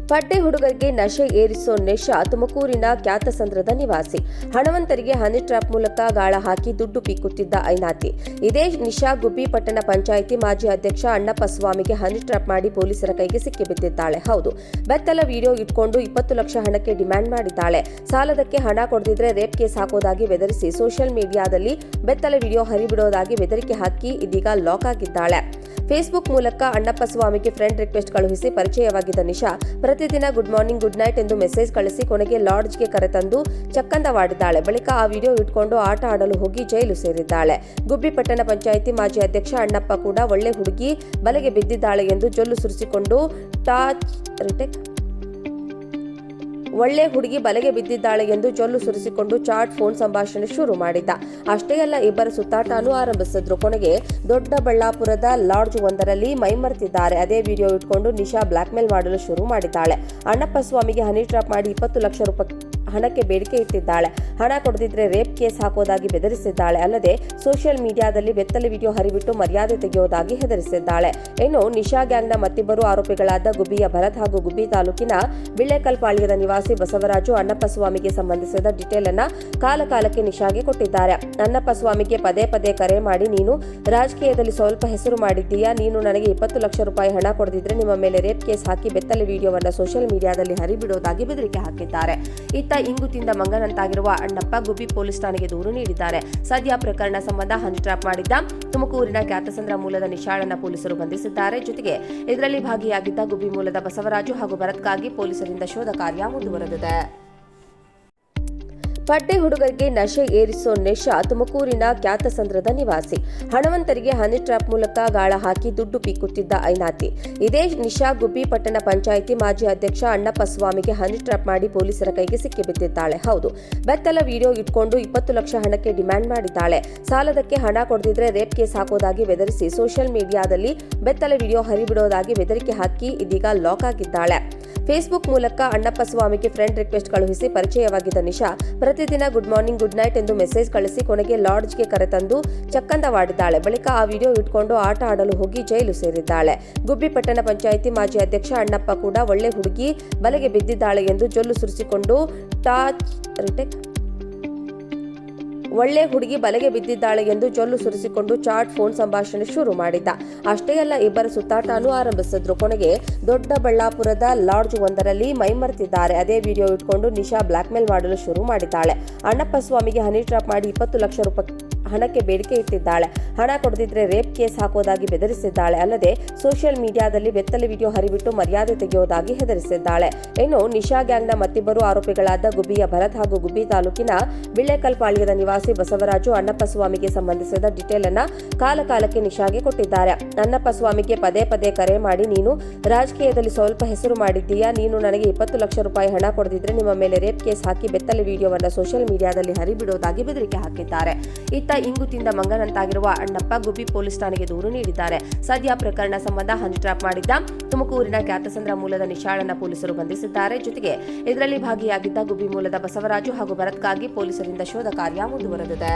ಪಡ್ಡೆ ಹುಡುಗರಿಗೆ ನಶೆ ಏರಿಸೋ ನೆಶಾ ತುಮಕೂರಿನ ಕ್ಯಾತಸಂದ್ರದ ನಿವಾಸಿ. ಹಣವಂತರಿಗೆ ಹನಿ ಟ್ರ್ಯಾಪ್ ಮೂಲಕ ಗಾಳ ಹಾಕಿ ದುಡ್ಡು ಪೀಕುತ್ತಿದ್ದ ಐನಾತಿ. ಇದೇ ನಿಶಾ ಗುಬ್ಬಿ ಪಟ್ಟಣ ಪಂಚಾಯಿತಿ ಮಾಜಿ ಅಧ್ಯಕ್ಷ ಅಣ್ಣಪ್ಪ ಸ್ವಾಮಿಗೆ ಹನಿ ಟ್ರ್ಯಾಪ್ ಮಾಡಿ ಪೊಲೀಸರ ಕೈಗೆ ಸಿಕ್ಕಿಬಿದ್ದಿದ್ದಾಳೆ. ಹೌದು, ಬೆತ್ತಲ ವಿಡಿಯೋ ಇಟ್ಕೊಂಡು 20 ಲಕ್ಷ ಹಣಕ್ಕೆ ಡಿಮ್ಯಾಂಡ್ ಮಾಡಿದ್ದಾಳೆ. ಸಾಲದಕ್ಕೆ ಹಣ ಕೊಡದಿದ್ರೆ ರೇಪ್ ಕೇಸ್ ಹಾಕೋದಾಗಿ ಬೆದರಿಸಿ ಸೋಷಿಯಲ್ ಮೀಡಿಯಾದಲ್ಲಿ ಬೆತ್ತಲ ವಿಡಿಯೋ ಹರಿಬಿಡೋದಾಗಿ ಬೆದರಿಕೆ ಹಾಕಿ ಇದೀಗ ಲಾಕ್ ಆಗಿದ್ದಾಳೆ. ಫೇಸ್ಬುಕ್ ಮೂಲಕ ಅಣ್ಣಪ್ಪ ಸ್ವಾಮಿಗೆ ಫ್ರೆಂಡ್ ರಿಕ್ವೆಸ್ಟ್ ಕಳುಹಿಸಿ ಪರಿಚಯವಾಗಿದ್ದ ನಿಶಾ ಪ್ರತಿದಿನ ಗುಡ್ ಮಾರ್ನಿಂಗ್ ಗುಡ್ ನೈಟ್ ಎಂದು ಮೆಸೇಜ್ ಕಳಿಸಿ ಕೊನೆಗೆ ಲಾಡ್ಜ್ಗೆ ಕರೆತಂದು ಚಕ್ಕಂದವಾಡಿದ್ದಾಳೆ. ಬಳಿಕ ಆ ವಿಡಿಯೋ ಇಟ್ಕೊಂಡು ಆಟ ಆಡಲು ಹೋಗಿ ಜೈಲು ಸೇರಿದ್ದಾಳೆ. ಗುಬ್ಬಿ ಪಟ್ಟಣ ಪಂಚಾಯಿತಿ ಮಾಜಿ ಅಧ್ಯಕ್ಷ ಅಣ್ಣಪ್ಪ ಕೂಡ ಒಳ್ಳೆ ಹುಡುಗಿ ಬಲೆಗೆ ಬಿದ್ದಿದ್ದಾಳೆ ಎಂದು ಜೊಲ್ಲು ಸುರಿಸಿಕೊಂಡು ಚಾಟ್ ಫೋನ್ ಸಂಭಾಷಣೆ ಶುರು ಮಾಡಿದ್ದ. ಅಷ್ಟೇ ಅಲ್ಲ, ಇಬ್ಬರ ಸುತ್ತಾಟನೂ ಆರಂಭಿಸಿದ್ರು. ಕೊನೆಗೆ ದೊಡ್ಡಬಳ್ಳಾಪುರದ ಲಾಡ್ಜ್ ಒಂದರಲ್ಲಿ ಮೈಮರೆತಿದ್ದಾರೆ. ಅದೇ ವಿಡಿಯೋ ಇಟ್ಕೊಂಡು ನಿಶಾ ಬ್ಲಾಕ್ ಮೇಲ್ ಮಾಡಲು ಶುರು ಮಾಡಿದ್ದಾಳೆ. ಅಣ್ಣಪ್ಪ ಸ್ವಾಮಿಗೆ ಹನಿ ಟ್ರ್ಯಾಪ್ ಮಾಡಿ 20 ಲಕ್ಷ ರೂಪಾಯಿ ಹಣಕ್ಕೆ ಬೇಡಿಕೆ ಇಟ್ಟಿದ್ದಾಳೆ. ಹಣ ಕೊಡದಿದ್ರೆ ರೇಪ್ ಕೇಸ್ ಹಾಕೋದಾಗಿ ಬೆದರಿಸಿದ್ದಾಳೆ. ಅಲ್ಲದೆ ಸೋಷಿಯಲ್ ಮೀಡಿಯಾದಲ್ಲಿ ಬೆತ್ತಲೆ ವಿಡಿಯೋ ಹರಿಬಿಟ್ಟು ಮರ್ಯಾದೆ ತೆಗೆಯುವುದಾಗಿ ಹೆದರಿಸಿದ್ದಾಳೆ. ಇನ್ನು ನಿಶಾ ಗ್ಯಾಂಗ್ನ ಮತ್ತಿಬ್ಬರು ಆರೋಪಿಗಳಾದ ಗುಬ್ಬಿಯ ಭರತ್ ಹಾಗೂ ಗುಬ್ಬಿ ತಾಲೂಕಿನ ಬಿಳ್ಳೆಕಲ್ಪಾಳ್ಯದ ನಿವಾಸಿ ಬಸವರಾಜು ಅಣ್ಣಪ್ಪ ಸ್ವಾಮಿಗೆ ಸಂಬಂಧಿಸಿದ ಡೀಟೇಲ್ ಅನ್ನ ಕಾಲಕಾಲಕ್ಕೆ ನಿಶಾಗೆ ಕೊಟ್ಟಿದ್ದಾರೆ. ಅಣ್ಣಪ್ಪ ಸ್ವಾಮಿಗೆ ಪದೇ ಪದೇ ಕರೆ ಮಾಡಿ, ನೀನು ರಾಜಕೀಯದಲ್ಲಿ ಸ್ವಲ್ಪ ಹೆಸರು ಮಾಡಿದ್ದೀಯಾ, ನೀನು ನನಗೆ 20 ಲಕ್ಷ ರೂಪಾಯಿ ಹಣ ಕೊಡದಿದ್ರೆ ನಿಮ್ಮ ಮೇಲೆ ರೇಪ್ ಕೇಸ್ ಹಾಕಿ ಬೆತ್ತಲೆ ವಿಡಿಯೋವನ್ನ ಸೋಷಿಯಲ್ ಮೀಡಿಯಾದಲ್ಲಿ ಹರಿಬಿಡೋದಾಗಿ ಬೆದರಿಕೆ ಹಾಕಿದ್ದಾರೆ. ಇತ್ತ ಇಂಗು ತಿಂದ ಮಂಗನಂತಾಗಿರುವ ಅಣ್ಣಪ್ಪ ಗುಬ್ಬಿ ಪೊಲೀಸ್ ಠಾಣೆಗೆ ದೂರು ನೀಡಿದ್ದಾರೆ. ಸದ್ಯ ಪ್ರಕರಣ ಸಂಬಂಧ ಹನಿ ಟ್ರ್ಯಾಪ್ ಮಾಡಿದ್ದ ತುಮಕೂರಿನ ಕ್ಯಾತಸಂದ್ರ ಮೂಲದ ನಿಶಾಳನ್ನ ಪೊಲೀಸರು ಬಂಧಿಸಿದ್ದಾರೆ. ಜೊತೆಗೆ ಇದರಲ್ಲಿ ಭಾಗಿಯಾಗಿದ್ದ ಗುಬ್ಬಿ ಮೂಲದ ಬಸವರಾಜು ಹಾಗೂ ಭರತ್ಗಾಗಿ ಪೊಲೀಸರಿಂದ ಶೋಧ ಕಾರ್ಯ ಮುಂದುವರೆದಿದೆ. ಪಡ್ಡೆ ಹುಡುಗರಿಗೆ ನಶೆ ಏರಿಸೋ ನೆಶಾ ತುಮಕೂರಿನ ಕ್ಯಾತಸಂದ್ರದ ನಿವಾಸಿ. ಹಣವಂತರಿಗೆ ಹನಿ ಟ್ರ್ಯಾಪ್ ಮೂಲಕ ಗಾಳ ಹಾಕಿ ದುಡ್ಡು ಪೀಕುತ್ತಿದ್ದ ಐನಾತಿ. ಇದೇ ನಿಶಾ ಗುಬ್ಬಿ ಪಟ್ಟಣ ಪಂಚಾಯಿತಿ ಮಾಜಿ ಅಧ್ಯಕ್ಷ ಅಣ್ಣಪ್ಪ ಸ್ವಾಮಿಗೆ ಹನಿ ಟ್ರ್ಯಾಪ್ ಮಾಡಿ ಪೊಲೀಸರ ಕೈಗೆ ಸಿಕ್ಕಿಬಿದ್ದಿದ್ದಾಳೆ. ಹೌದು, ಬೆತ್ತಲ ವಿಡಿಯೋ ಇಟ್ಕೊಂಡು 20 ಲಕ್ಷ ಹಣಕ್ಕೆ ಡಿಮ್ಯಾಂಡ್ ಮಾಡಿದ್ದಾಳೆ. ಸಾಲದಕ್ಕೆ ಹಣ ಕೊಡದಿದ್ರೆ ರೇಪ್ ಕೇಸ್ ಹಾಕೋದಾಗಿ ಬೆದರಿಸಿ ಸೋಷಿಯಲ್ ಮೀಡಿಯಾದಲ್ಲಿ ಬೆತ್ತಲ ವಿಡಿಯೋ ಹರಿಬಿಡೋದಾಗಿ ಬೆದರಿಕೆ ಹಾಕಿ ಇದೀಗ ಲಾಕ್ ಆಗಿದ್ದಾಳೆ. ಫೇಸ್ಬುಕ್ ಮೂಲಕ ಅಣ್ಣಪ್ಪ ಸ್ವಾಮಿಗೆ ಫ್ರೆಂಡ್ ರಿಕ್ವೆಸ್ಟ್ ಕಳುಹಿಸಿ ಪರಿಚಯವಾಗಿದ್ದ ನಿಶಾ ಪ್ರತಿದಿನ ಗುಡ್ ಮಾರ್ನಿಂಗ್ ಗುಡ್ ನೈಟ್ ಎಂದು ಮೆಸೇಜ್ ಕಳಿಸಿ ಕೊನೆಗೆ ಲಾಡ್ಜ್ಗೆ ಕರೆತಂದು ಚಕ್ಕಂದವಾಡಿದ್ದಾಳೆ. ಬಳಿಕ ಆ ವಿಡಿಯೋ ಇಟ್ಕೊಂಡು ಆಟ ಆಡಲು ಹೋಗಿ ಜೈಲು ಸೇರಿದ್ದಾಳೆ. ಗುಬ್ಬಿ ಪಟ್ಟಣ ಪಂಚಾಯಿತಿ ಮಾಜಿ ಅಧ್ಯಕ್ಷ ಅಣ್ಣಪ್ಪ ಕೂಡ ಒಳ್ಳೆ ಹುಡುಗಿ ಬಲೆಗೆ ಬಿದ್ದಿದ್ದಾಳೆ ಎಂದು ಜೊಲ್ಲು ಸುರಿಸಿಕೊಂಡು ಚಾಟ್ ಫೋನ್ ಸಂಭಾಷಣೆ ಶುರು ಮಾಡಿದ್ದ. ಅಷ್ಟೇ ಅಲ್ಲ, ಇಬ್ಬರ ಸುತ್ತಾಟನೂ ಆರಂಭಿಸಿದ್ರು. ಕೊನೆಗೆ ದೊಡ್ಡಬಳ್ಳಾಪುರದ ಲಾಡ್ಜ್ ಒಂದರಲ್ಲಿ ಮೈಮರೆತಿದ್ದಾರೆ. ಅದೇ ವಿಡಿಯೋ ಇಟ್ಕೊಂಡು ನಿಶಾ ಬ್ಲಾಕ್ ಮೇಲ್ ಮಾಡಲು ಶುರು ಮಾಡಿದ್ದಾಳೆ. ಅಣ್ಣಪ್ಪ ಸ್ವಾಮಿಗೆ ಹನಿ ಟ್ರ್ಯಾಪ್ ಮಾಡಿ 20 ಲಕ್ಷ ರೂಪಾಯಿ ಹಣಕ್ಕೆ ಬೇಡಿಕೆ ಇಟ್ಟಿದ್ದಾಳೆ. ಹಣ ಕೊಡದಿದ್ರೆ ರೇಪ್ ಕೇಸ್ ಹಾಕೋದಾಗಿ ಬೆದರಿಸಿದ್ದಾಳೆ. ಅಲ್ಲದೆ ಸೋಷಿಯಲ್ ಮೀಡಿಯಾದಲ್ಲಿ ಬೆತ್ತಲೆ ವಿಡಿಯೋ ಹರಿಬಿಟ್ಟು ಮರ್ಯಾದೆ ತೆಗೆಯುವುದಾಗಿ ಹೆದರಿಸಿದ್ದಾಳೆ. ಇನ್ನು ನಿಶಾ ಗ್ಯಾಂಗ್ನ ಮತ್ತಿಬ್ಬರು ಆರೋಪಿಗಳಾದ ಗುಬ್ಬಿಯ ಭರತ್ ಹಾಗೂ ಗುಬ್ಬಿ ತಾಲೂಕಿನ ಬಿಳ್ಳೆಕಲ್ಪಾಳ್ಯದ ನಿವಾಸಿ ಬಸವರಾಜು ಅಣ್ಣಪ್ಪ ಸ್ವಾಮಿಗೆ ಸಂಬಂಧಿಸಿದ ಡೀಟೇಲ್ ಅನ್ನ ಕಾಲಕಾಲಕ್ಕೆ ನಿಶಾಗೆ ಕೊಟ್ಟಿದ್ದಾರೆ. ಅಣ್ಣಪ್ಪ ಸ್ವಾಮಿಗೆ ಪದೇ ಪದೇ ಕರೆ ಮಾಡಿ, ನೀನು ರಾಜಕೀಯದಲ್ಲಿ ಸ್ವಲ್ಪ ಹೆಸರು ಮಾಡಿದ್ದೀಯಾ, ನೀನು ನನಗೆ 20 ಲಕ್ಷ ರೂಪಾಯಿ ಹಣ ಕೊಡದಿದ್ರೆ ನಿಮ್ಮ ಮೇಲೆ ರೇಪ್ ಕೇಸ್ ಹಾಕಿ ಬೆತ್ತಲೆ ವಿಡಿಯೋವನ್ನ ಸೋಷಿಯಲ್ ಮೀಡಿಯಾದಲ್ಲಿ ಹರಿಬಿಡೋದಾಗಿ ಬೆದರಿಕೆ ಹಾಕಿದ್ದಾರೆ. ಇತ್ತ ಇಂಗು ತಿಂದ ಮಂಗನಂತಾಗಿರುವ ಅಣ್ಣಪ್ಪ ಗುಬ್ಬಿ ಪೊಲೀಸ್ ಠಾಣೆಗೆ ದೂರು ನೀಡಿದ್ದಾರೆ. ಸದ್ಯ ಪ್ರಕರಣ ಸಂಬಂಧ ಹನಿ ಟ್ರ್ಯಾಪ್ ಮಾಡಿದ್ದ ತುಮಕೂರಿನ ಕ್ಯಾತಸಂದ್ರ ಮೂಲದ ನಿಶಾಳನ್ನ ಪೊಲೀಸರು ಬಂಧಿಸಿದ್ದಾರೆ. ಜೊತೆಗೆ ಇದರಲ್ಲಿ ಭಾಗಿಯಾಗಿದ್ದ ಗುಬ್ಬಿ ಮೂಲದ ಬಸವರಾಜು ಹಾಗೂ ಭರತ್ಗಾಗಿ ಪೊಲೀಸರಿಂದ ಶೋಧ ಕಾರ್ಯ ಮುಂದುವರೆದಿದೆ.